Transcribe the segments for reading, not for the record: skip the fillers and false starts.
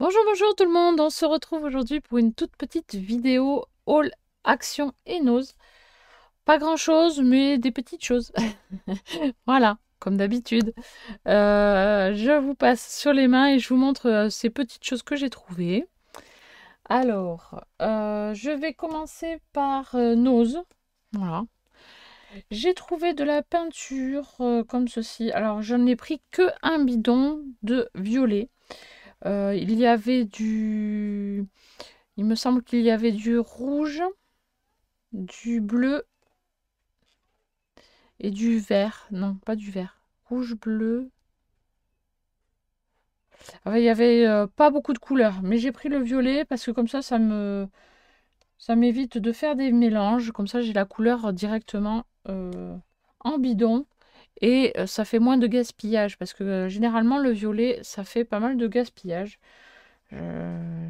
Bonjour, bonjour tout le monde, on se retrouve aujourd'hui pour une toute petite vidéo haul, action et nose. Pas grand chose, mais des petites choses. Voilà, comme d'habitude. Je vous passe sur les mains et je vous montre ces petites choses que j'ai trouvées. Alors, je vais commencer par nose. Voilà. J'ai trouvé de la peinture comme ceci. Alors, je n'ai pris que un bidon de violet. Il y avait du... Il me semble qu'il y avait du rouge, du bleu et du vert. Non, pas du vert. Rouge, bleu. Enfin, il y avait pas beaucoup de couleurs, mais j'ai pris le violet parce que comme ça m'évite de faire des mélanges. Comme ça, j'ai la couleur directement en bidon et ça fait moins de gaspillage parce que généralement le violet, ça fait pas mal de gaspillage.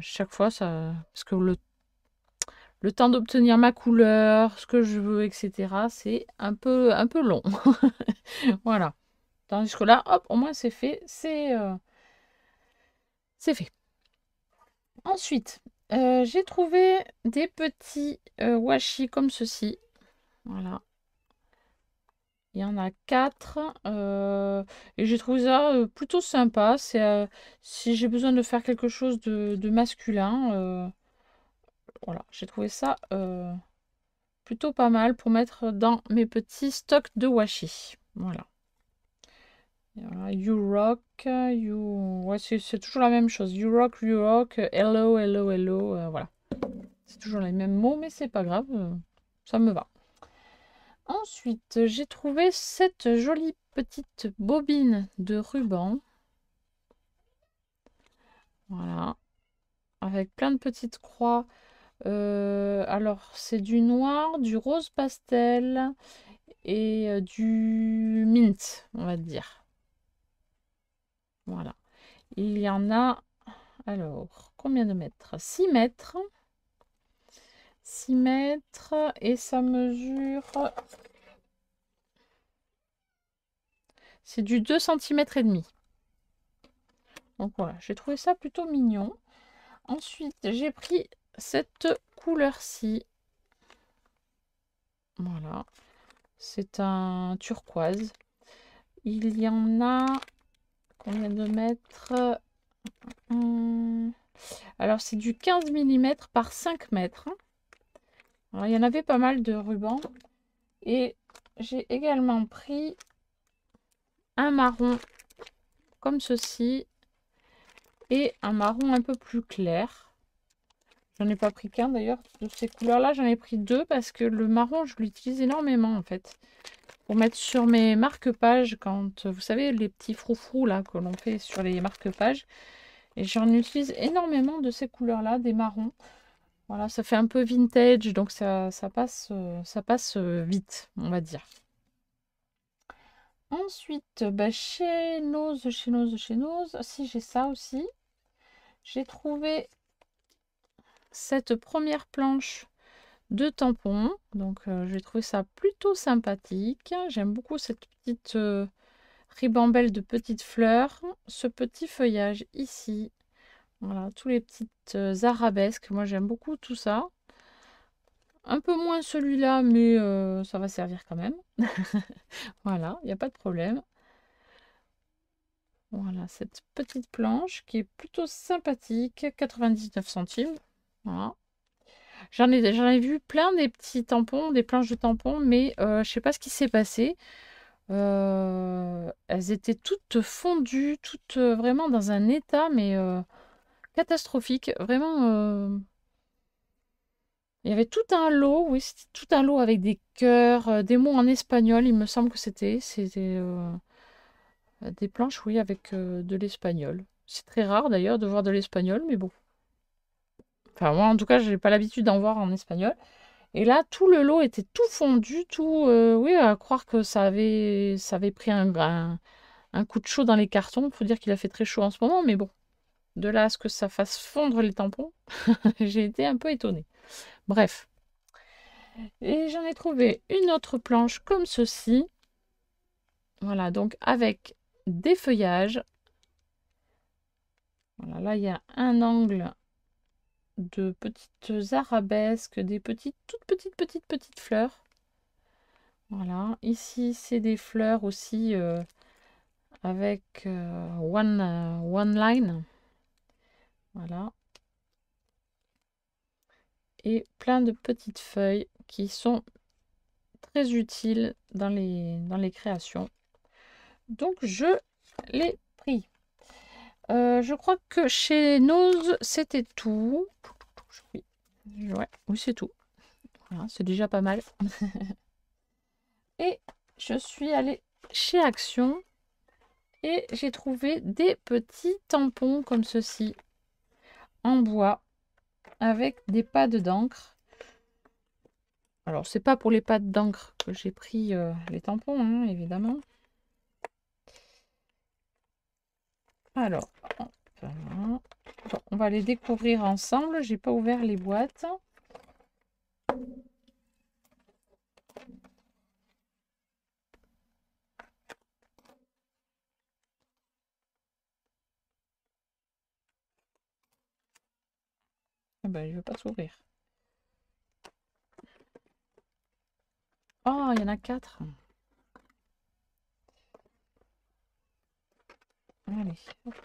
Chaque fois, ça, parce que le temps d'obtenir ma couleur, ce que je veux, etc., c'est un peu long. Voilà. Tandis que là, hop, au moins c'est fait, c'est fait. Ensuite, j'ai trouvé des petits washi comme ceci. Voilà. Il y en a 4. Et j'ai trouvé ça plutôt sympa. C'est si j'ai besoin de faire quelque chose de masculin. Voilà, j'ai trouvé ça plutôt pas mal pour mettre dans mes petits stocks de washi. Voilà. Voilà, you rock, you... Ouais, c'est toujours la même chose. You rock, hello, hello, hello. Voilà. C'est toujours les mêmes mots, mais c'est pas grave. Ça me va. Ensuite, j'ai trouvé cette jolie petite bobine de ruban. Voilà. Avec plein de petites croix. Alors, c'est du noir, du rose pastel et du mint, on va dire. Voilà. Il y en a, alors, combien de mètres? 6 mètres. 6 mètres et ça mesure... C'est du 2 centimètres et demi. Donc voilà, j'ai trouvé ça plutôt mignon. Ensuite, j'ai pris cette couleur-ci. Voilà. C'est un turquoise. Il y en a... Combien de mètres? Alors, c'est du 15 millimètres par 5 mètres. Alors, il y en avait pas mal de rubans. Et j'ai également pris un marron comme ceci et un marron un peu plus clair. J'en ai pas pris qu'un d'ailleurs de ces couleurs-là, j'en ai pris deux parce que le marron, je l'utilise énormément en fait. Pour mettre sur mes marque-pages, quand vous savez, les petits froufrous là que l'on fait sur les marque-pages. Et j'en utilise énormément de ces couleurs-là, des marrons. Voilà, ça fait un peu vintage, donc ça passe vite, on va dire. Ensuite, bah, chez Nose, si j'ai ça aussi. J'ai trouvé cette première planche de tampons. Donc, j'ai trouvé ça plutôt sympathique. J'aime beaucoup cette petite ribambelle de petites fleurs. Ce petit feuillage ici. Voilà, tous les petites arabesques. Moi, j'aime beaucoup tout ça. Un peu moins celui-là, mais ça va servir quand même. Voilà, il n'y a pas de problème. Voilà, cette petite planche qui est plutôt sympathique. 99 centimes. Voilà. J'en ai vu plein des petits tampons, des planches de tampons, mais je sais pas ce qui s'est passé. Elles étaient toutes fondues, toutes vraiment dans un état, mais catastrophique. Vraiment, il y avait tout un lot, oui, c'était tout un lot avec des cœurs, des mots en espagnol, il me semble que c'était des planches, oui, avec de l'espagnol. C'est très rare d'ailleurs de voir de l'espagnol, mais bon. Enfin, moi en tout cas, j'ai pas l'habitude d'en voir en espagnol. Et là, tout le lot était tout fondu, tout. Oui, à croire que ça avait pris un coup de chaud dans les cartons. Faut dire qu'il a fait très chaud en ce moment, mais bon. De là à ce que ça fasse fondre les tampons, j'ai été un peu étonnée. Bref. Et j'en ai trouvé une autre planche comme ceci. Voilà, donc avec des feuillages. Voilà, là, il y a un angle de petites arabesques, des toutes petites fleurs. Voilà, ici, c'est des fleurs aussi avec one line. Voilà. Et plein de petites feuilles qui sont très utiles dans les créations. Donc, je l'ai pris. Je crois que chez Nose, c'était tout. Oui, ouais, oui c'est tout. Voilà, c'est déjà pas mal. Et je suis allée chez Action et j'ai trouvé des petits tampons comme ceci en bois avec des pads d'encre. Alors, c'est pas pour les pads d'encre que j'ai pris les tampons, hein, évidemment. Alors, voilà. On va les découvrir ensemble. J'ai pas ouvert les boîtes. Ah ben, il veut pas s'ouvrir. Oh, il y en a 4. Allez. Hop.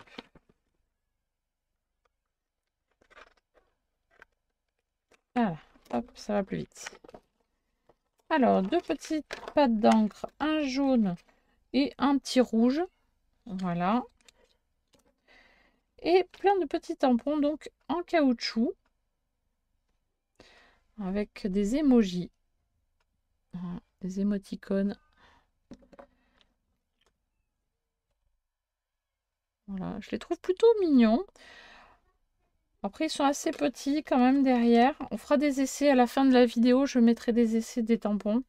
Voilà. Hop, ça va plus vite. Alors, deux petites pattes d'encre, un jaune et un petit rouge. Voilà. Et plein de petits tampons, donc en caoutchouc. Avec des emojis. Voilà, des émoticônes. Voilà, je les trouve plutôt mignons. Après, ils sont assez petits quand même derrière. On fera des essais à la fin de la vidéo. Je mettrai des essais des tampons.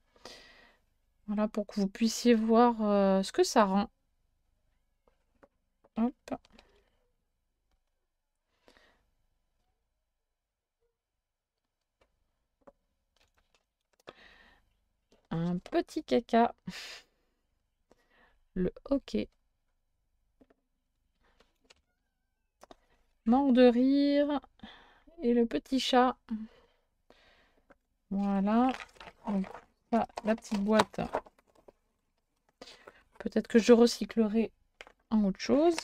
Voilà, pour que vous puissiez voir ce que ça rend. Hop. Un petit caca. Le hockey. Mort de rire. Et le petit chat. Voilà. Donc, ça, la petite boîte. Peut-être que je recyclerai en autre chose.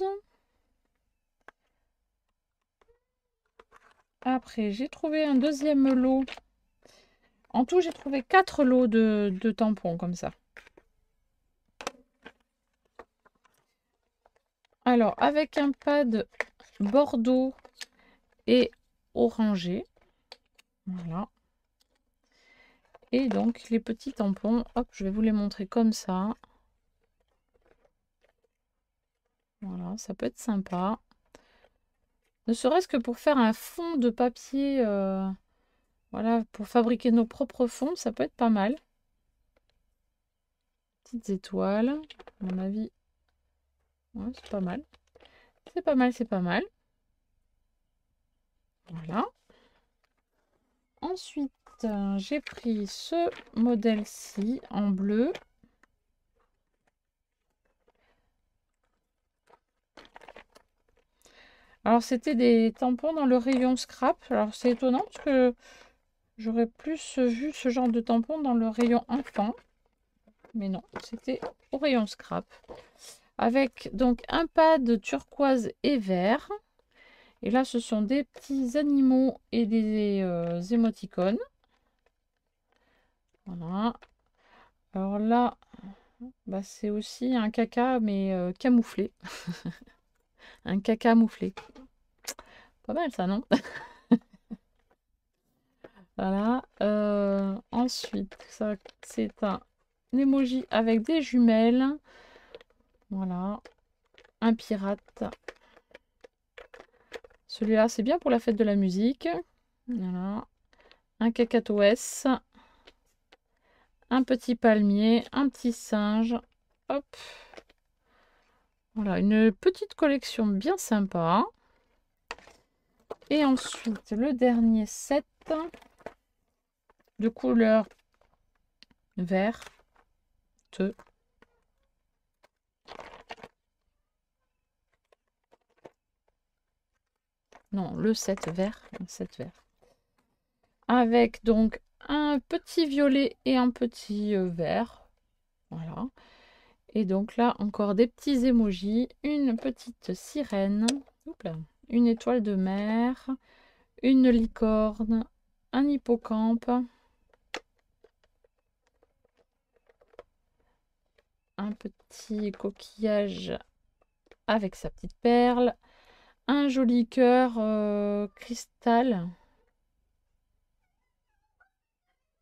Après, j'ai trouvé un deuxième lot. En tout, j'ai trouvé 4 lots de tampons comme ça. Alors, avec un pad bordeaux et orangé. Voilà. Et donc, les petits tampons, hop, je vais vous les montrer comme ça. Voilà, ça peut être sympa. Ne serait-ce que pour faire un fond de papier, voilà, pour fabriquer nos propres fonds, ça peut être pas mal. Petites étoiles, à mon avis. Ouais, c'est pas mal. C'est pas mal, c'est pas mal. Voilà. Ensuite, j'ai pris ce modèle-ci en bleu. Alors, c'était des tampons dans le rayon scrap. Alors, c'est étonnant parce que j'aurais plus vu ce genre de tampons dans le rayon enfant. Mais non, c'était au rayon scrap. Avec donc un pad turquoise et vert. Et là, ce sont des petits animaux et des émoticônes. Voilà. Alors là, bah, c'est aussi un caca, mais camouflé. Un caca mouflé. Pas mal ça, non? Voilà. Ensuite, ça, c'est un emoji avec des jumelles. Voilà. Un pirate. Celui-là, c'est bien pour la fête de la musique. Voilà. Un cacatoès. Un petit palmier. Un petit singe. Hop. Voilà, une petite collection bien sympa. Et ensuite, le dernier set de couleur verte. Non, le 7 vert. Le 7 vert. Avec donc un petit violet et un petit vert. Voilà. Et donc là, encore des petits émojis. Une petite sirène. Oups là. Une étoile de mer. Une licorne. Un hippocampe. Un petit coquillage avec sa petite perle. Un joli cœur cristal.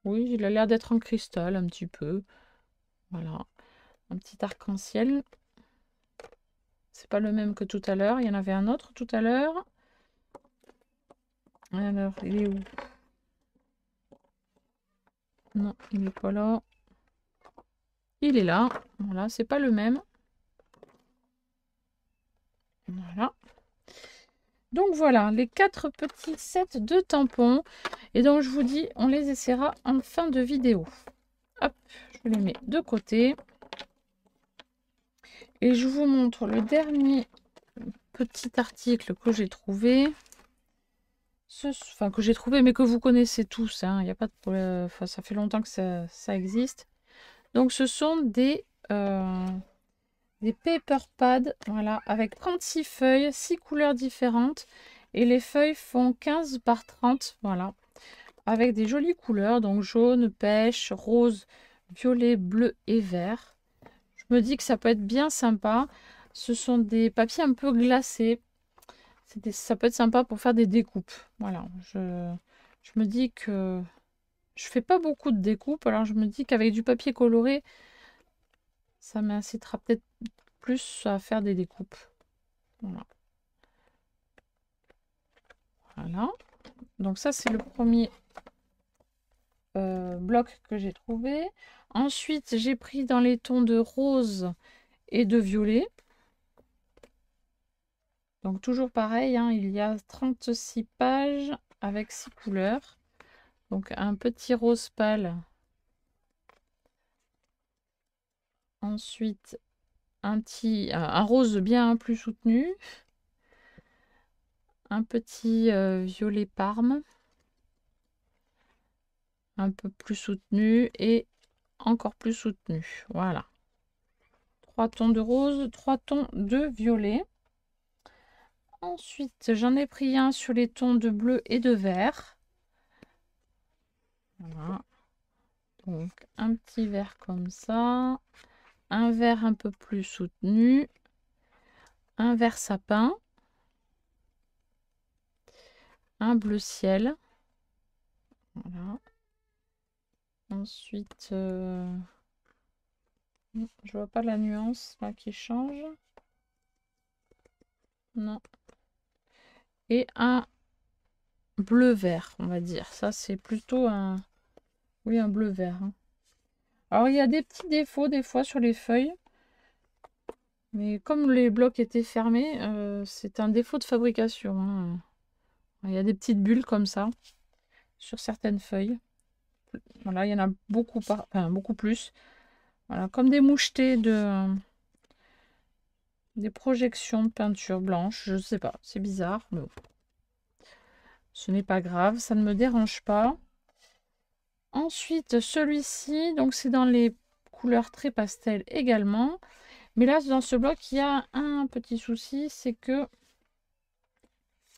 Oui, il a l'air d'être en cristal un petit peu. Voilà. Un petit arc-en-ciel. C'est pas le même que tout à l'heure. Il y en avait un autre tout à l'heure. Alors, il est où? Non, il n'est pas là. Il est là. Voilà, c'est pas le même. Voilà. Donc voilà, les 4 petits sets de tampons. Et donc je vous dis, on les essaiera en fin de vidéo. Hop, je les mets de côté. Et je vous montre le dernier petit article que j'ai trouvé. Enfin, que j'ai trouvé, mais que vous connaissez tous. Il n'y a pas de problème. Enfin, ça fait longtemps que ça existe. Donc, ce sont des paper pads, voilà, avec 36 feuilles, 6 couleurs différentes. Et les feuilles font 15 par 30, voilà. Avec des jolies couleurs, donc jaune, pêche, rose, violet, bleu et vert. Je me dis que ça peut être bien sympa. Ce sont des papiers un peu glacés. Ça peut être sympa pour faire des découpes. Voilà, je me dis que je fais pas beaucoup de découpes, alors je me dis qu'avec du papier coloré, ça m'incitera peut-être plus à faire des découpes. Voilà. Voilà. Donc ça, c'est le premier bloc que j'ai trouvé. Ensuite, j'ai pris dans les tons de rose et de violet. Donc toujours pareil, hein, il y a 36 pages avec 6 couleurs. Donc un petit rose pâle. Ensuite, un rose bien plus soutenu. Un petit violet parme. Un peu plus soutenu et encore plus soutenu. Voilà. 3 tons de rose, 3 tons de violet. Ensuite, j'en ai pris un sur les tons de bleu et de vert. Voilà. Donc, un petit vert comme ça. Un vert un peu plus soutenu. Un vert sapin. Un bleu ciel. Voilà. Ensuite, je vois pas la nuance là qui change. Non. Et un bleu vert, on va dire. Ça, c'est plutôt un... Oui, un bleu vert. Hein. Alors, il y a des petits défauts des fois sur les feuilles. Mais comme les blocs étaient fermés, c'est un défaut de fabrication. Hein. Il y a des petites bulles comme ça sur certaines feuilles. Voilà, il y en a beaucoup, enfin, beaucoup plus. Voilà, comme des mouchetés des projections de peinture blanche. Je ne sais pas, c'est bizarre, mais bon. Ce n'est pas grave, ça ne me dérange pas. Ensuite, celui-ci, donc c'est dans les couleurs très pastel également. Mais là, dans ce bloc, il y a un petit souci, c'est que...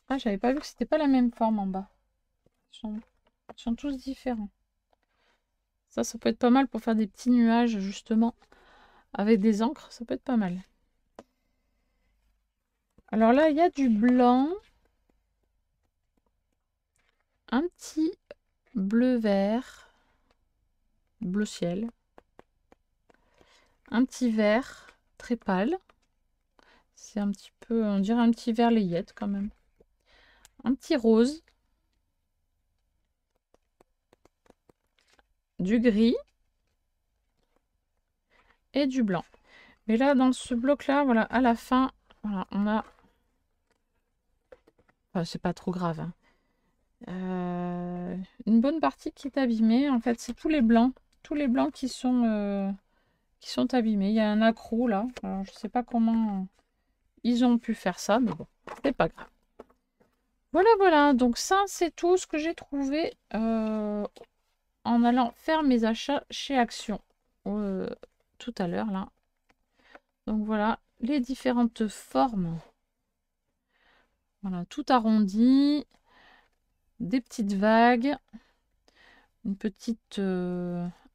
Ah, j'avais pas vu que c'était pas la même forme en bas. Ils sont tous différents. Ça peut être pas mal pour faire des petits nuages, justement, avec des encres. Ça peut être pas mal. Alors là, il y a du blanc. Un petit bleu-vert. Bleu ciel. Un petit vert très pâle. C'est un petit peu, on dirait un petit vert layette quand même. Un petit rose. Du gris. Et du blanc. Mais là, dans ce bloc-là, voilà, à la fin, voilà, on a... Enfin, c'est pas trop grave. Hein. Une bonne partie qui est abîmée. En fait, c'est tous les blancs. Tous les blancs qui sont abîmés. Il y a un accroc là. Alors, je sais pas comment ils ont pu faire ça, mais bon, c'est pas grave. Voilà, voilà. Donc ça, c'est tout ce que j'ai trouvé en allant faire mes achats chez Action tout à l'heure, là. Donc voilà, les différentes formes. Voilà, tout arrondi. Des petites vagues. Une petite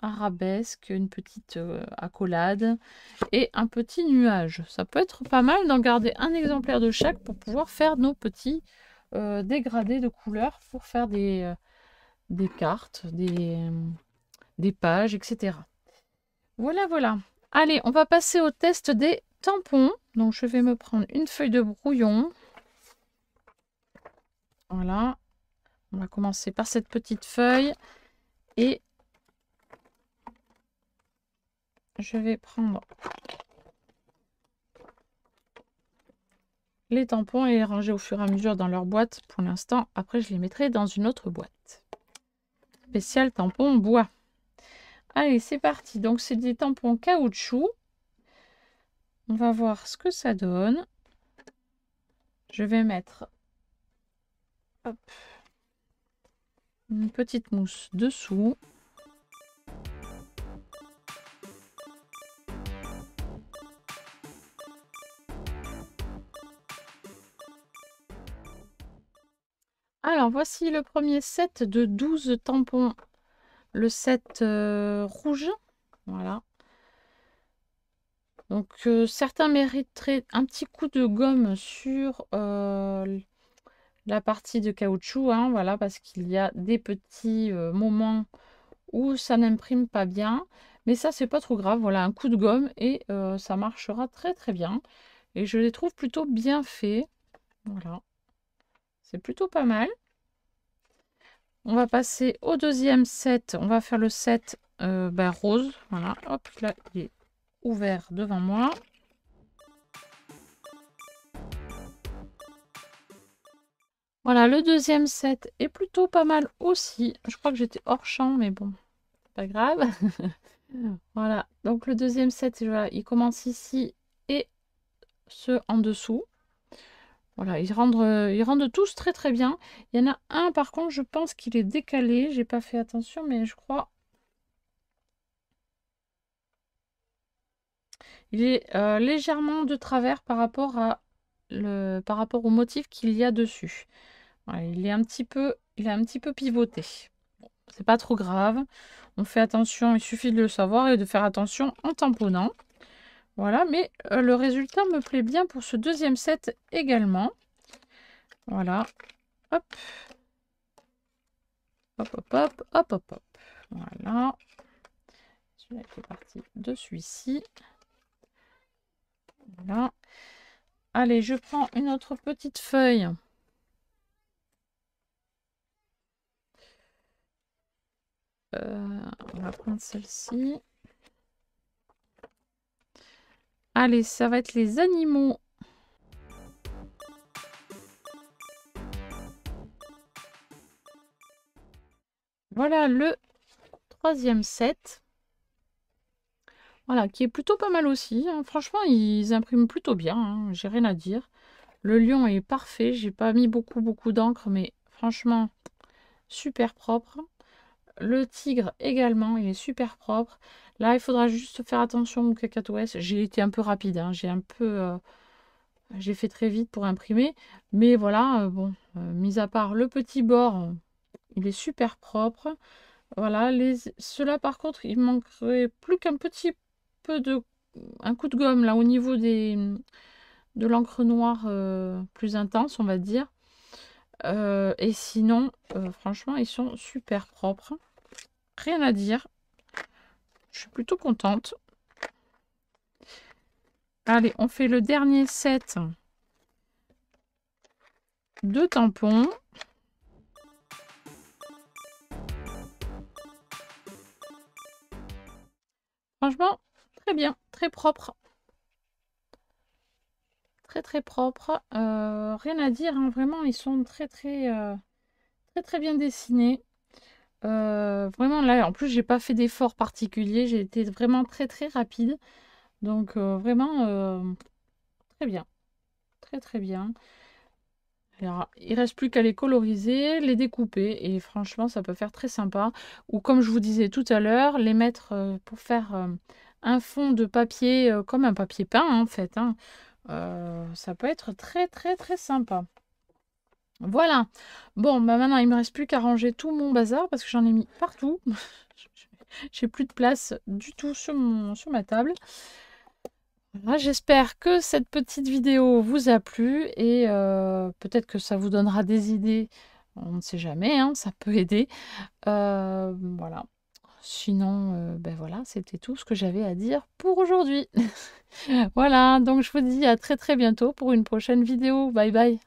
arabesque, une petite accolade et un petit nuage. Ça peut être pas mal d'en garder un exemplaire de chaque pour pouvoir faire nos petits dégradés de couleurs pour faire des cartes, des pages, etc. Voilà, voilà. Allez, on va passer au test des tampons. Donc, je vais me prendre une feuille de brouillon. Voilà. On va commencer par cette petite feuille. Et je vais prendre les tampons et les ranger au fur et à mesure dans leur boîte pour l'instant. Après, je les mettrai dans une autre boîte. Spécial tampon bois. Allez, c'est parti. Donc, c'est des tampons caoutchouc. On va voir ce que ça donne. Je vais mettre hop, une petite mousse dessous. Alors, voici le premier set de 12 tampons. Le set rouge. Voilà. Donc, certains mériteraient un petit coup de gomme sur la partie de caoutchouc. Hein, voilà, parce qu'il y a des petits moments où ça n'imprime pas bien. Mais ça, c'est pas trop grave. Voilà, un coup de gomme et ça marchera très très bien. Et je les trouve plutôt bien faits. Voilà. C'est plutôt pas mal. On va passer au deuxième set. On va faire le set rose. Voilà. Hop, là, il est ouvert devant moi. Voilà, le deuxième set est plutôt pas mal aussi. Je crois que j'étais hors champ, mais bon, pas grave. Voilà, donc le deuxième set, voilà, il commence ici et ce en dessous. Voilà, ils rendent tous très très bien. Il y en a un par contre, je pense qu'il est décalé. J'ai pas fait attention, mais je crois. Il est légèrement de travers par rapport au motif qu'il y a dessus. Voilà, il est un petit peu pivoté. Bon, c'est pas trop grave. On fait attention, il suffit de le savoir et de faire attention en tamponnant. Voilà, mais le résultat me plaît bien pour ce deuxième set également. Voilà. Hop. Hop, hop, hop, hop, hop, hop. Voilà. Celui-là fait partie de celui-ci. Voilà. Allez, je prends une autre petite feuille. On va prendre celle-ci. Allez, ça va être les animaux. Voilà le troisième set. Voilà, qui est plutôt pas mal aussi. Hein. Franchement, ils impriment plutôt bien. Hein. J'ai rien à dire. Le lion est parfait. J'ai pas mis beaucoup d'encre, mais franchement, super propre. Le tigre également, il est super propre. Là, il faudra juste faire attention au cacatoès. J'ai été un peu rapide. Hein. J'ai fait très vite pour imprimer. Mais voilà, bon, mis à part le petit bord, il est super propre. Voilà, ceux-là par contre, il manquerait plus qu'un petit peu un coup de gomme là au niveau de l'encre noire plus intense, on va dire. Et sinon, franchement, ils sont super propres. Rien à dire. Je suis plutôt contente. Allez, on fait le dernier set de tampons. Franchement, très bien, très propre. Très propre. Rien à dire, hein. Vraiment, ils sont très bien dessinés. Vraiment, là, en plus, j'ai pas fait d'effort particulier. J'ai été vraiment très rapide. Donc, vraiment, très bien. Très bien. Alors, il reste plus qu'à les coloriser, les découper et franchement, ça peut faire très sympa. Ou comme je vous disais tout à l'heure, les mettre pour faire un fond de papier, comme un papier peint en fait, hein. Ça peut être très très très sympa. Voilà. Bon, bah maintenant, il me reste plus qu'à ranger tout mon bazar parce que j'en ai mis partout. J'ai plus de place du tout sur ma table. Voilà, j'espère que cette petite vidéo vous a plu et peut-être que ça vous donnera des idées. On ne sait jamais, hein, ça peut aider. Voilà. Sinon, ben voilà, c'était tout ce que j'avais à dire pour aujourd'hui. Voilà, donc je vous dis à très très bientôt pour une prochaine vidéo. Bye bye.